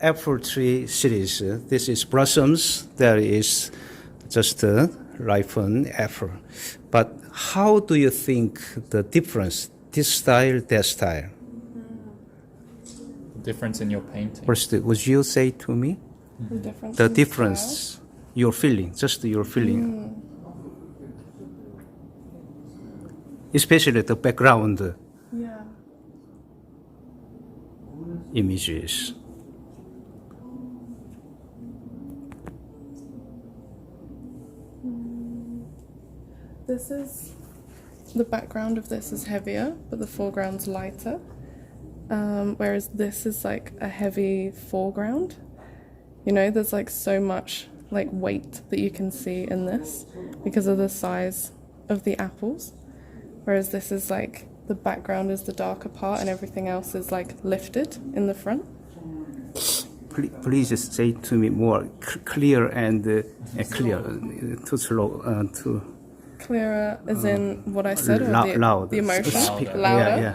apple tree series. This is blossoms. There is just ripened apple. But how do you think the difference, this style, that style? The difference in your painting. First, would you say to me? The difference, your feeling, just your feeling. Especially the background images. This is, the background of this is heavier, but the foreground's lighter. Whereas this is like a heavy foreground. You know, there's like so much like weight that you can see in this because of the size of the apples. Whereas this is like, the background is the darker part and everything else is like lifted in the front. Please say to me more clear and clear, too slow, too... Clearer as in what I said, or loud. the emotion? Louder. Yeah.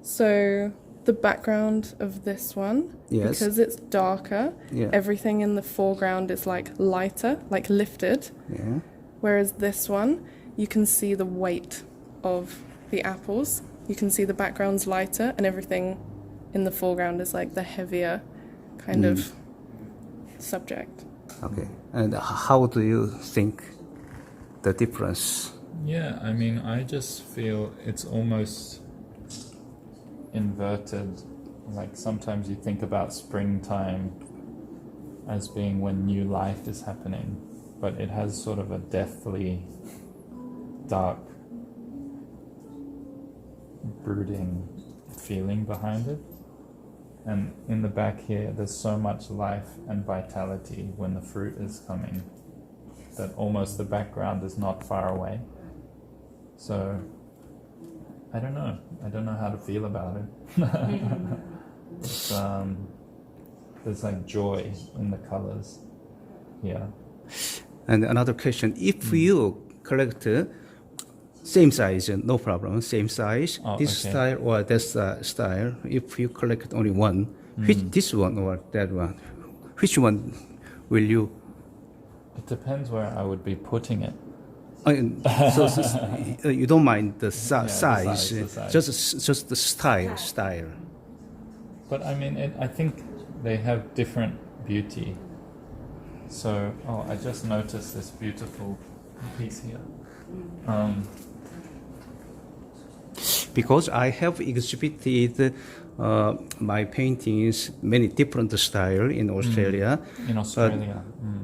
So the background of this one, because it's darker, everything in the foreground is like lighter, like lifted. Yeah. Whereas this one, you can see the weight of the apples. You can see the background's lighter and everything in the foreground is like the heavier kind of subject. Okay. And how do you think the difference? Yeah, I mean, I just feel it's almost inverted. Like sometimes you think about springtime as being when new life is happening, but it has sort of a deathly, dark, brooding feeling behind it. And in the back here, there's so much life and vitality when the fruit is coming that almost the background is not far away. So I don't know how to feel about it. It's, there's like joy in the colors. Yeah. And another question, if you collect same size, no problem, same size, this style or that style, if you collect only one, which this one or that one, which one will you? It depends where I would be putting it. So you don't mind the size, the size. just the style. But I mean, I think they have different beauty. So, I just noticed this beautiful piece here. Because I have exhibited my paintings, many different style in Australia. In Australia.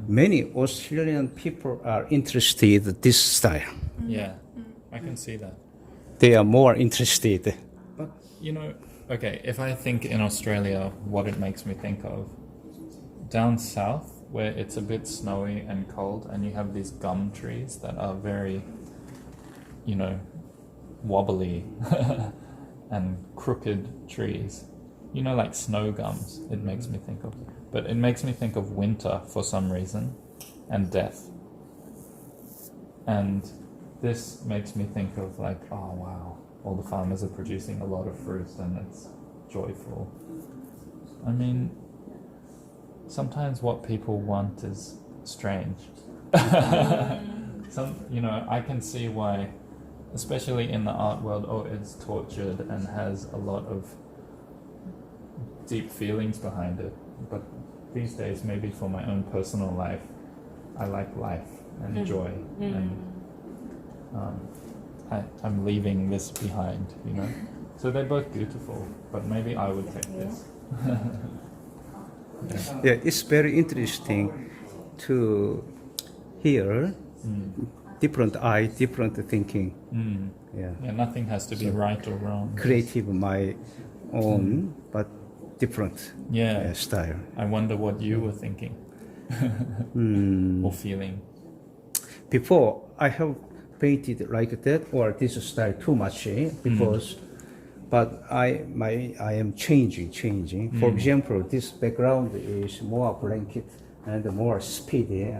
Many Australian people are interested in this style. Yeah, I can see that. They are more interested. But, okay, if I think in Australia, what it makes me think of, down south, where it's a bit snowy and cold, and you have these gum trees that are very, wobbly and crooked trees. Like snow gums, it makes me think of. But it makes me think of winter for some reason, and death. And this makes me think of like, oh wow, all the farmers are producing a lot of fruit and it's joyful. I mean, sometimes what people want is strange. I can see why, especially in the art world, it's tortured and has a lot of deep feelings behind it. But these days, maybe for my own personal life, I like life and joy, and I'm leaving this behind, So they're both beautiful, but maybe I would take this. Yeah, it's very interesting to hear different eye, different thinking. Yeah, nothing has to be right or wrong. Creative, my own, but different style. I wonder what you were thinking or feeling. Before, I have painted like that or this style too much because, but I am changing. For example, this background is more blanket and more speedy,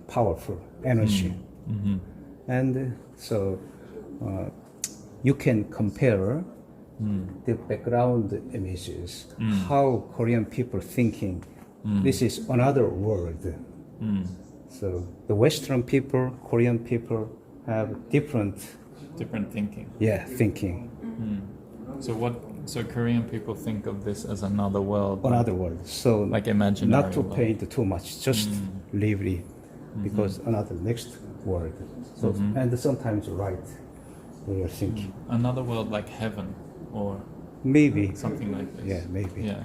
powerful energy, and so you can compare the background images, how Korean people thinking. This is another world. So the Western people, Korean people have different thinking. thinking. So Korean people think of this as another world. Another world. So like imaginary not to world. paint too much, just leave it because another next world. So and sometimes right, they are thinking Another world like heaven or maybe something like this. Yeah, maybe. Yeah.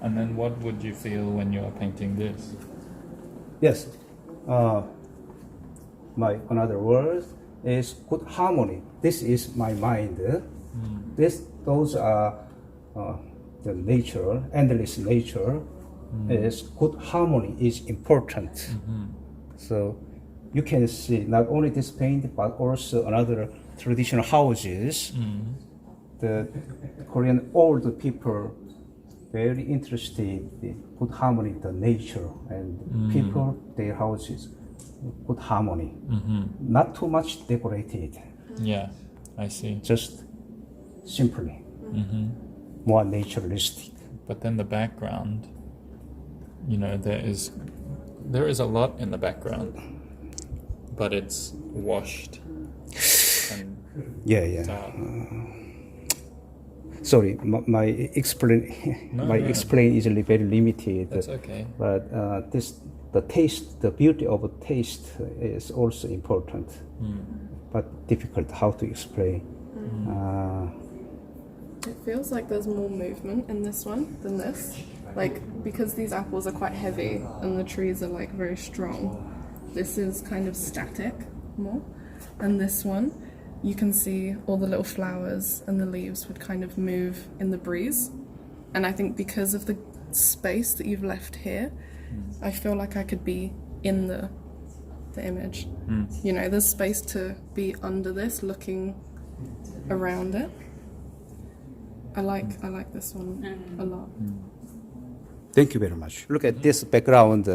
And then what would you feel when you are painting this? Yes. My another word is good harmony. This is my mind. Those are the nature, endless nature. Is good harmony is important. So you can see not only this paint but also another traditional houses. The Korean old people very interested in good harmony, the nature and people, their houses, good harmony. Not too much decorated, Yeah, I see. just simply, more naturalistic. But then the background, you know, there is a lot in the background, but it's washed and Yeah. dark. Sorry, my explain is very limited. That's okay. But the taste, the beauty of taste is also important, but difficult how to explain. It feels like there's more movement in this one than this. Like, because these apples are quite heavy and the trees are like very strong, this is kind of static more. And this one, you can see all the little flowers and the leaves would kind of move in the breeze. And I think because of the space that you've left here, I feel like I could be in the image. You know, there's space to be under this, looking around it. I like this one a lot. Thank you very much. Look at this background,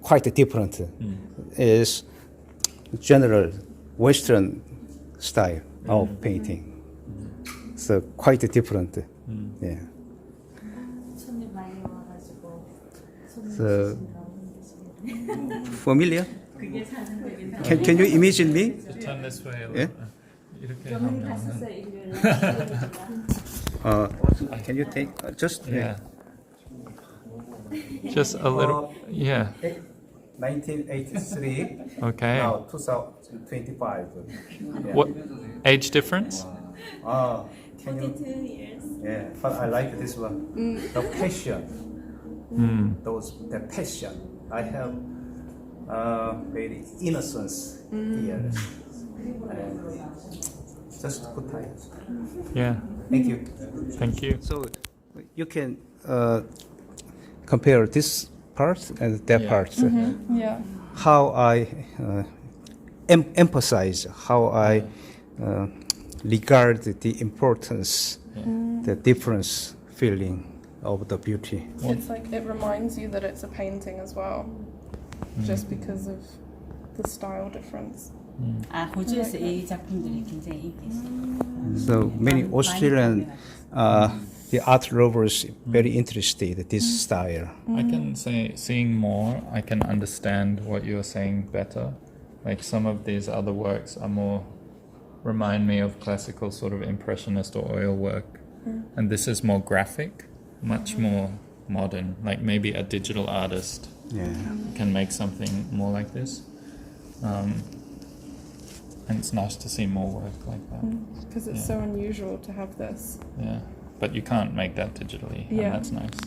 quite different. Is general Western style of painting. So quite different. Yeah. 손님 많이 와가지고 So familiar? 그게 사진들이 Can you imagine me? Just turn this way a little. Yeah? 이렇게 저는 하면 갔었어요 일요일에 Can you take just yeah. Just a little. Yeah. 1983. Okay. Now 2025. Yeah. What age difference? Can you? 42 years. Yeah, but I like this one. The passion. The passion. I have very innocence here. And just good time. Yeah. Thank you. Thank you. So you can compare this part and that Yeah. part. Yeah. How I emphasize, how I regard the importance, the difference feeling of the beauty. It's like it reminds you that it's a painting as well, just because of the style difference. 아 호주에서 이 작품들이 굉장히 인기 있어요. So many Australian the art lovers very interested in this style. I can say, seeing more, I can understand what you're saying better. Like some of these other works are more, remind me of classical sort of impressionist or oil work. And this is more graphic, much more modern. Like maybe a digital artist Yeah. can make something more like this. And it's nice to see more work like that. Because it's so unusual to have this. Yeah. But you can't make that digitally, Yeah. and that's nice.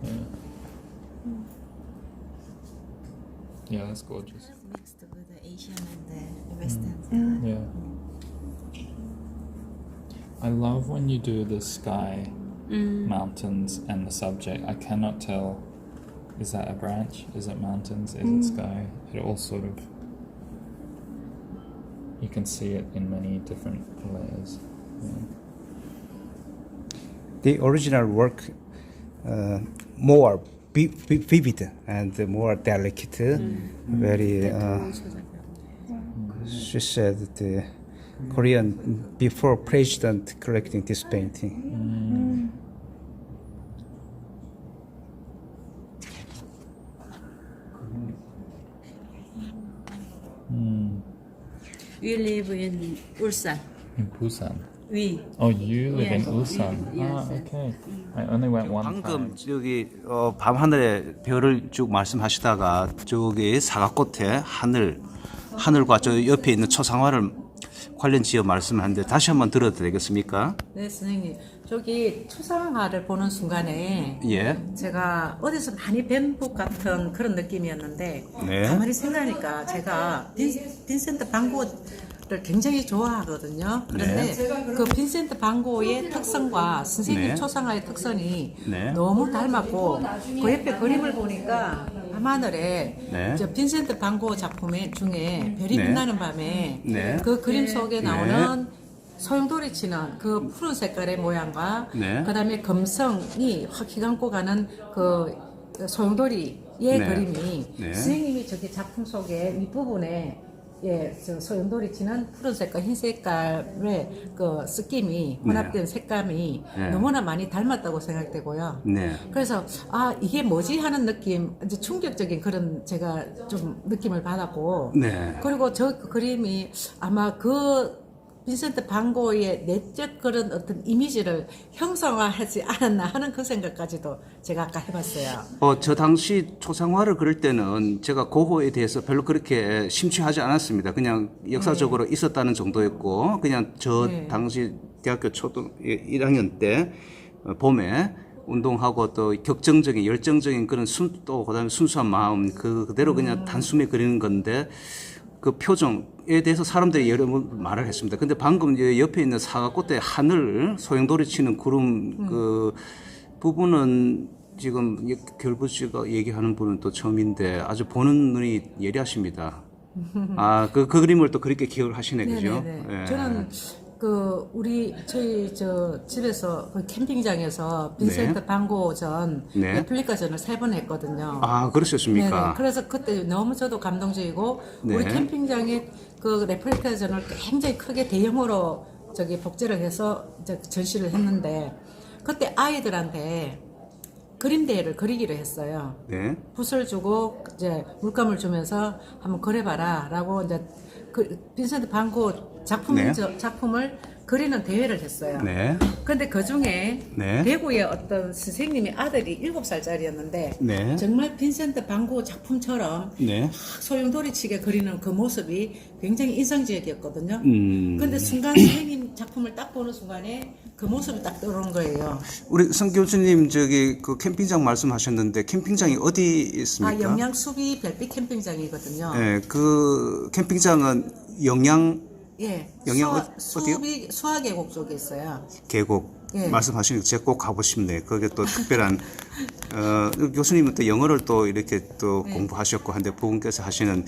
Yeah. Yeah, that's gorgeous. Mixed with the Asian and the Western. Yeah. I love when you do the sky, mountains, and the subject. I cannot tell, is that a branch? Is it mountains? Is it sky? It all sort of, you can see it in many different layers. Yeah. The original work more vivid and more delicate, very. She said Korean before president collecting this painting. We live in Ulsan. In Busan. We. Oh, you live in Yes, Ulsan. yes. Okay. I only went one 방금 time. 저기 밤하늘에 별을 쭉 말씀하시다가 저기 사과꽃에 하늘과 저 옆에 있는 초상화를 관련 지어 말씀하는데 다시 한번 들어도 되겠습니까? 네, 선생님. 저기 초상화를 보는 순간에 예. 제가 어디서 많이 뵌 것 같은 그런 느낌이었는데 네. 가만히 생각하니까 제가 빈센트 반 고를 굉장히 좋아하거든요. 그런데 그 빈센트 반 고의 특성과 선생님 네. 초상화의 특성이 네. 너무 닮았고 그 옆에 그림을 보니까 밤하늘에 네. 저 빈센트 반 고 작품 중에 별이 네. 빛나는 밤에 네. 그 그림 속에 나오는 소용돌이 치는 그 푸른 색깔의 모양과 네. 그다음에 금성이 확 휘감고 가는 그 소용돌이의 네. 그림이 네. 선생님이 저기 작품 속에 윗부분에 예, 저 소용돌이 치는 푸른 색깔, 흰 색깔의 그 스킴이 혼합된 색감이 네. 너무나 많이 닮았다고 생각되고요. 네. 그래서 아 이게 뭐지 하는 느낌, 이제 충격적인 그런 제가 좀 느낌을 받았고, 네. 그리고 저 그림이 아마 그 빈센트 반 고의 내적 그런 어떤 이미지를 형성화하지 않았나 하는 그 생각까지도 제가 아까 해봤어요. 저 당시 초상화를 그릴 때는 제가 고호에 대해서 별로 그렇게 심취하지 않았습니다. 그냥 역사적으로 있었다는 정도였고, 그냥 저 네. 당시 대학교 초등 1학년 때 봄에 운동하고 또 격정적인 열정적인 그런 또 그다음에 순수한 마음 그대로 그냥 단숨에 그리는 건데 그 표정에 대해서 사람들이 여러 번 말을 했습니다. 근데 방금 옆에 있는 사과꽃의 하늘 소용돌이 치는 구름 그 부분은 지금 결부 씨가 얘기하는 분은 또 처음인데 아주 보는 눈이 예리하십니다. 아, 그 그림을 또 그렇게 기억을 하시네, 그죠? 네네네. 예. 저는 저희 저 집에서 그 캠핑장에서 빈센트 네. 반 고 전 네. 레플리카전을 3번 했거든요. 아, 그러셨습니까? 네네. 그래서 그때 너무 저도 감동적이고 네. 우리 캠핑장에 그 레플리카전을 굉장히 크게 대형으로 저기 복제를 해서 이제 전시를 했는데 그때 아이들한테 그림 대회를 그리기로 했어요. 네. 붓을 주고 이제 물감을 주면서 한번 그려봐라라고 이제 그 빈센트 반 고 작품을 그리는 대회를 했어요. 네. 근데 그 중에 네. 대구의 어떤 선생님의 아들이 7살짜리였는데 네. 정말 빈센트 반 고 작품처럼 네. 소용돌이치게 그리는 그 모습이 굉장히 인상적이었거든요. 음. 근데 순간 선생님 작품을 딱 보는 순간에 그 모습이 딱 떠오른 거예요. 우리 성 교수님 저기 그 캠핑장 말씀하셨는데 캠핑장이 어디 있습니까? 영양 수비 별빛 캠핑장이거든요. 네, 그 캠핑장은 영양 예. 어디요? 수화계곡 쪽에 있어요. 계곡 예. 말씀하시니까 제가 꼭 가고 싶네. 그게 또 특별한 교수님은 또 영어를 또 이렇게 또 공부하셨고 한데 부분께서 하시는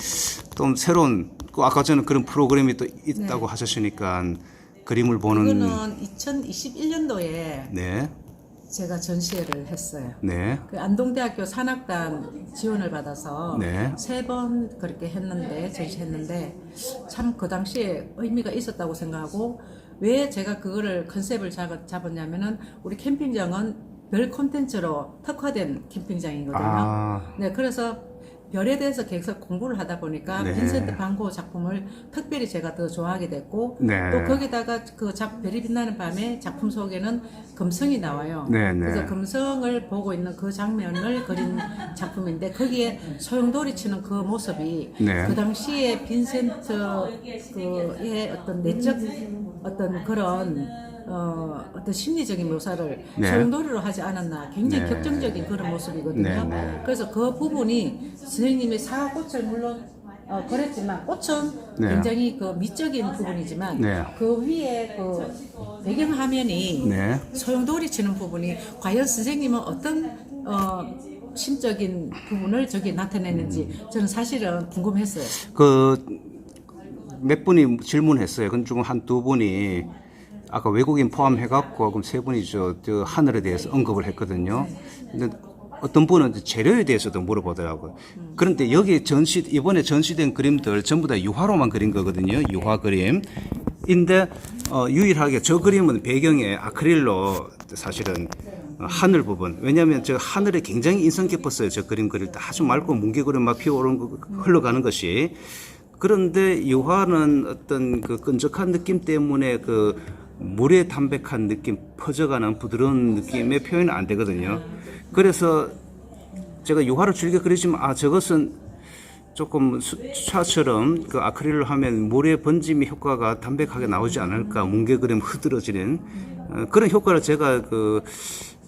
또 새로운 아까 저는 그런 프로그램이 또 있다고 하셨으니까 그림을 보는 이거는 2021년도에 네. 제가 전시회를 했어요. 네. 그 안동대학교 산악단 지원을 받아서 네. 3번 그렇게 했는데 전시했는데 참 그 당시에 의미가 있었다고 생각하고 왜 제가 그거를 컨셉을 잡았냐면은 우리 캠핑장은 별 콘텐츠로 특화된 캠핑장이거든요. 아. 네, 그래서 별에 대해서 계속 공부를 하다 보니까 네. 빈센트 반 고 작품을 특별히 제가 더 좋아하게 됐고 네. 또 거기다가 그 별이 빛나는 밤에 작품 속에는 금성이 나와요. 네, 네. 그래서 금성을 보고 있는 그 장면을 그린 작품인데 거기에 소용돌이 치는 그 모습이 네. 그 당시에 빈센트의 어떤 내적 어떤 그런 어떤 심리적인 묘사를 네. 소용돌이로 하지 않았나 굉장히 네. 격정적인 그런 모습이거든요. 네, 네. 그래서 그 부분이 선생님의 사과꽃을 물론 그랬지만 꽃은 네. 굉장히 그 미적인 부분이지만 네. 그 위에 그 배경화면이 네. 소용돌이 치는 부분이 과연 선생님은 어떤 심적인 부분을 저기 나타내는지 저는 사실은 궁금했어요. 몇 분이 질문했어요. 그 중 한 두 분이 아까 외국인 포함해갖고 그럼 세 분이 저 하늘에 대해서 언급을 했거든요. 근데 어떤 분은 재료에 대해서도 물어보더라고요. 그런데 여기 이번에 전시된 그림들 전부 다 유화로만 그린 거거든요. 유화 그림. 인데 유일하게 저 그림은 배경에 아크릴로 사실은 하늘 부분, 왜냐하면 저 하늘에 굉장히 인상 깊었어요. 저 그림 그릴 때 아주 맑고 뭉게구름 막 피어오르는 흘러가는 것이. 그런데 유화는 어떤 그 끈적한 느낌 때문에 그 물의 담백한 느낌, 퍼져가는 부드러운 느낌의 표현이 안 되거든요. 그래서 제가 유화를 즐겨 그리지만 저것은 조금 수차처럼 그 아크릴로 하면 물의 번짐의 효과가 담백하게 나오지 않을까, 뭉게그림 흐드러지는 그런 효과를 제가 그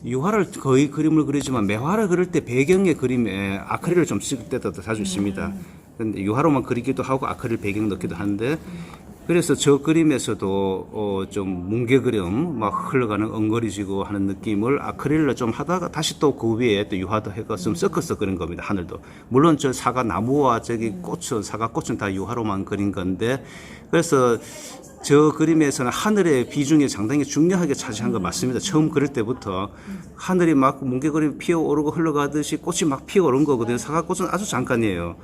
유화를 거의 그림을 그리지만 매화를 그릴 때 배경의 그림에 아크릴을 좀 쓸 때도 자주 있습니다. 근데 유화로만 그리기도 하고 아크릴 배경 넣기도 하는데, 그래서 저 그림에서도 좀 뭉게그림 막 흘러가는 엉거리지고 하는 느낌을 아크릴로 좀 하다가 다시 또 그 위에 또 유화도 해가 좀 섞어서 그린 겁니다. 하늘도. 물론 저 사과 나무와 저기 꽃은, 사과 꽃은 다 유화로만 그린 건데, 그래서 저 그림에서는 하늘의 비중이 상당히 중요하게 차지한 거 맞습니다. 처음 그릴 때부터 하늘이 막 뭉게그림 피어오르고 흘러가듯이 꽃이 막 피어오른 거거든요. 사과꽃은 아주 잠깐이에요.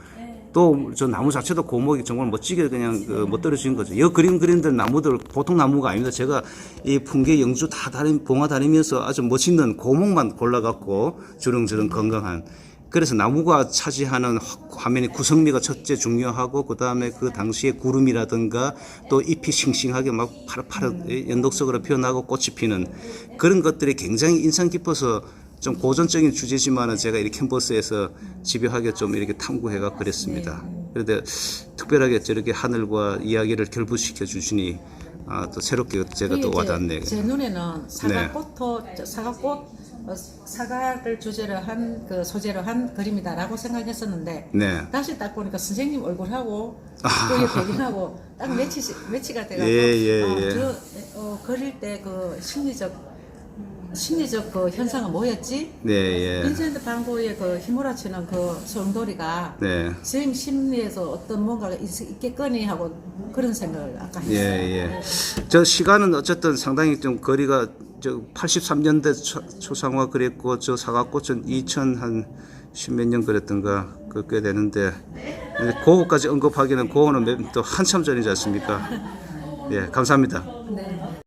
또 저 나무 자체도 고목이 정말 멋지게 그냥 못 떨어지는 거죠. 이 그림 그린들 나무들 보통 나무가 아닙니다. 제가 이 풍계 영주 다 봉화 다니면서 아주 멋있는 고목만 골라갖고 주렁주렁 건강한. 그래서 나무가 차지하는 화면의 구성미가 첫째 중요하고, 그 다음에 그 당시의 구름이라든가 또 잎이 싱싱하게 막 파릇파릇 연독석으로 피어나고 꽃이 피는 그런 것들이 굉장히 인상 깊어서 좀 고전적인 주제지만은 제가 이 캔버스에서 집요하게 좀 이렇게 탐구해가 그랬습니다. 그런데 특별하게 저렇게 하늘과 이야기를 결부시켜 주시니 또 새롭게 제가 또 와닿네. 제 눈에는 사과를 주제로 한 그 소재로 한 그림이다라고 생각했었는데, 네. 다시 딱 보니까 선생님 얼굴하고 또 이 배경하고 딱 매치가 돼가지고 그릴 때 그 심리적 그 현상은 뭐였지? 네, 빈센트 반 고흐의 그 휘몰아치는 그 소용돌이가 선생님 심리에서 어떤 뭔가가 있겠거니 하고 그런 생각을 아까 했어요. 저 시간은 어쨌든 상당히 좀 거리가 저 83년대 초상화 그랬고, 저 사과꽃은 2000한 십몇 년 그랬던가 꽤 되는데, 고흐까지 언급하기는 고흐는 또 한참 전이지 않습니까? 감사합니다. 네.